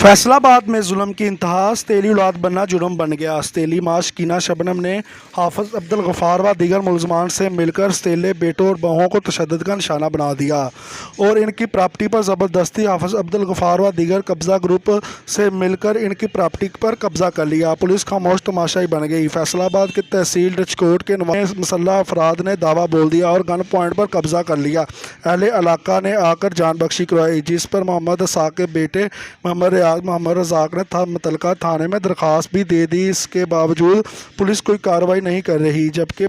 फैसलाबाद में जुल्म की इंतहा, सतेली औलाद बनना जुर्म बन गया। सतेली मां शकीना शबनम ने हाफिज अब्दुल गफ्फार व दीगर मुलजमान से मिलकर सतेले बेटों और बहुओं को तशद्दुद का निशाना बना दिया और इनकी प्रॉपर्टी पर ज़बरदस्ती हाफिज अब्दुल गफ्फार व दीगर कब्ज़ा ग्रुप से मिलकर इनकी प्रॉपर्टी पर कब्ज़ा कर लिया। पुलिस खामोश तमाशाई बन गई। फैसलाबाद के तहसील रजकोट के मुसल्लह अफराद ने दावा बोल दिया और गन पॉइंट पर कब्ज़ा कर लिया। अहले इलाका ने आकर जान बख्शी करवाई, जिस पर मोहम्मद साक के बेटे मोहम्मद रज़ाक ने मुतलका थाने में दरख्वास्त भी दे दी। इसके बावजूद पुलिस कोई कार्रवाई नहीं कर रही, जबकि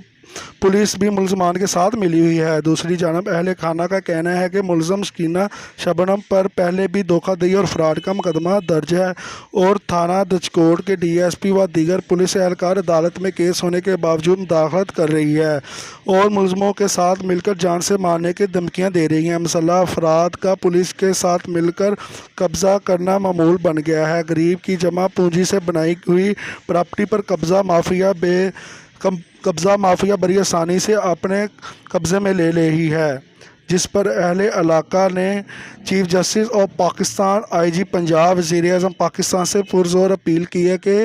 पुलिस भी मुलजमान के साथ मिली हुई है। दूसरी जानब अहले खाना का कहना है कि मुलजम शकीना शबनम पर पहले भी धोखाधड़ी और फ्रॉड का मुकदमा दर्ज है और थाना रजकोट के DSP व दीगर पुलिस एहलकार अदालत में केस होने के बावजूद मुदाखलत कर रही है और मुलजमों के साथ मिलकर जान से मारने की धमकियां दे रही हैं। मुसल्लह अफराद का पुलिस के साथ मिलकर कब्ज़ा करना मामूल बन गया है। गरीब की जमा पूंजी से बनाई हुई प्रॉपर्टी पर कब्ज़ा माफिया बड़ी आसानी से अपने कब्ज़े में ले रही है, जिस पर अहले इलाका ने chief justice of Pakistan, IG Punjab, वज़ीर आज़म पाकिस्तान से पुरज़ोर अपील की है कि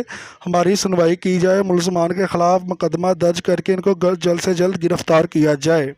हमारी सुनवाई की जाए, मुलजमान के ख़िलाफ़ मुकदमा दर्ज करके इनको जल्द से जल्द गिरफ़्तार किया जाए।